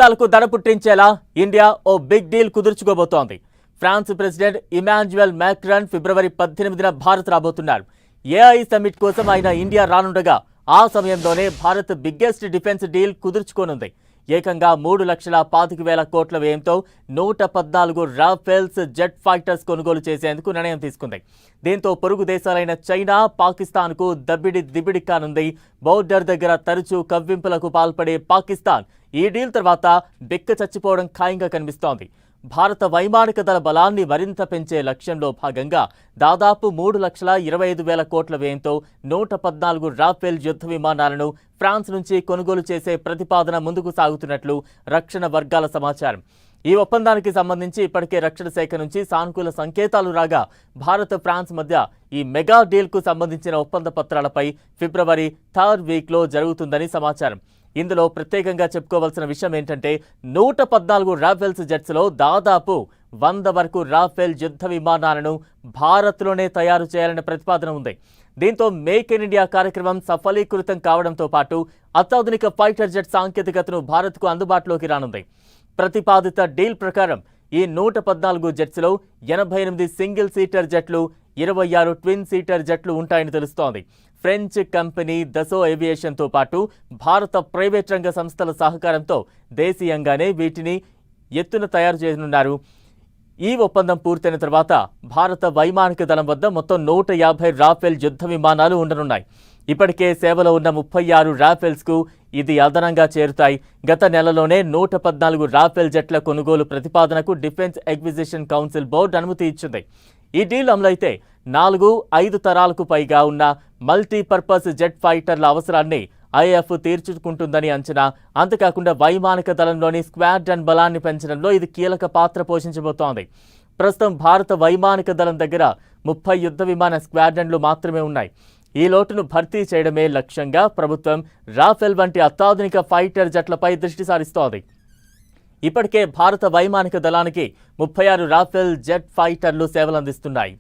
పాకిస్తాన్కు దడ పుట్టించేలా ఇండియా ఓ బిగ్ డీల్ కుదుర్చుకోబోతోంది. ఫ్రాన్స్ ప్రెసిడెంట్ ఇమాన్యుయల్ మాక్రాన్ ఫిబ్రవరి 18న భారత్ రాబోతున్నారు. ఏఐ సమిట్ కోసం ఆయన ఇండియా రానుండగా ఆ సమయంలోనే భారత్ బిగ్గెస్ట్ డిఫెన్స్ డీల్ కుదుర్చుకోనుంది. ఏకంగా 3,25,000 కోట్ల వ్యయంతో 114 రాఫెల్స్ జెట్ ఫైటర్స్ కొనుగోలు చేసేందుకు నిర్ణయం తీసుకుంది. దీంతో పొరుగు దేశాలైన చైనా, పాకిస్తాన్కు దిబిడి కానుంది. బోర్డర్ దగ్గర తరచూ కవ్వింపులకు పాల్పడే పాకిస్తాన్ ఈ డీల్ తర్వాత బిక్క చచ్చిపోవడం ఖాయంగా కనిపిస్తోంది. భారత వైమానిక దళ బలాన్ని మరింత పెంచే లక్ష్యంలో భాగంగా దాదాపు 3,25,000 కోట్ల వ్యయంతో 114 రాఫెల్ యుద్ధ విమానాలను ఫ్రాన్స్ నుంచి కొనుగోలు చేసే ప్రతిపాదన ముందుకు సాగుతున్నట్లు రక్షణ వర్గాల సమాచారం. ఈ ఒప్పందానికి సంబంధించి ఇప్పటికే రక్షణ శాఖ నుంచి సానుకూల సంకేతాలు రాగా భారత్, ఫ్రాన్స్ మధ్య ఈ మెగా డీల్కు సంబంధించిన ఒప్పంద పత్రాలపై ఫిబ్రవరి 3rd వీక్లో జరుగుతుందని సమాచారం. ఇందులో ప్రత్యేకంగా చెప్పుకోవాల్సిన విషయం ఏంటంటే 114 రాఫెల్స్ జెట్స్లో దాదాపు 100 వరకు రాఫెల్ యుద్ధ విమానాలను భారత్లోనే తయారు చేయాలనే ప్రతిపాదన ఉంది. దీంతో మేక్ ఇన్ ఇండియా కార్యక్రమం సఫలీకృతం కావడంతో పాటు అత్యాధునిక ఫైటర్ జెట్ సాంకేతికతను భారత్కు అందుబాటులోకి రానుంది. ప్రతిపాదిత డీల్ ప్రకారం ఈ 114 జెట్స్లో 88 సింగిల్ సీటర్ జెట్లు, 26 ట్విన్ సీటర్ జెట్లు ఉంటాయని తెలుస్తోంది. ఫ్రెంచ్ కంపెనీ దసో ఏవియేషన్తో పాటు భారత ప్రైవేట్ రంగ సంస్థల సహకారంతో దేశీయంగానే వీటిని ఎత్తున తయారు చేయనున్నారు. ఈ ఒప్పందం పూర్తయిన తర్వాత భారత వైమానిక దళం వద్ద మొత్తం 150 రాఫెల్ యుద్ధ విమానాలు ఉండనున్నాయి. ఇప్పటికే సేవలో ఉన్న 36 రాఫెల్స్కు ఇది అదనంగా చేరుతాయి. గత నెలలోనే 114 రాఫెల్ జెట్ల కొనుగోలు ప్రతిపాదనకు డిఫెన్స్ ఎక్విజిషన్ కౌన్సిల్ బోర్డు అనుమతి ఇచ్చింది. ఈ డీల్ అమలైతే 4-5 తరాలకు పైగా ఉన్న మల్టీపర్పస్ జెట్ ఫైటర్ల అవసరాన్ని ఐఎఫ్ తీర్చుకుంటుందని అంచనా. అంతేకాకుండా వైమానిక దళంలోని స్క్వాడ్రన్ బలాన్ని పెంచడంలో ఇది కీలక పాత్ర పోషించబోతోంది. ప్రస్తుతం భారత వైమానిక దళం దగ్గర 30 యుద్ధ విమాన స్క్వాడ్రన్లు మాత్రమే ఉన్నాయి. ఈ లోటును భర్తీ చేయడమే లక్ష్యంగా ప్రభుత్వం రాఫెల్ వంటి అత్యాధునిక ఫైటర్ జెట్లపై దృష్టి సారిస్తోంది. ఇప్పటికే భారత వైమానిక దళానికి 36 రాఫెల్ జెట్ ఫైటర్లు సేవలందిస్తున్నాయి.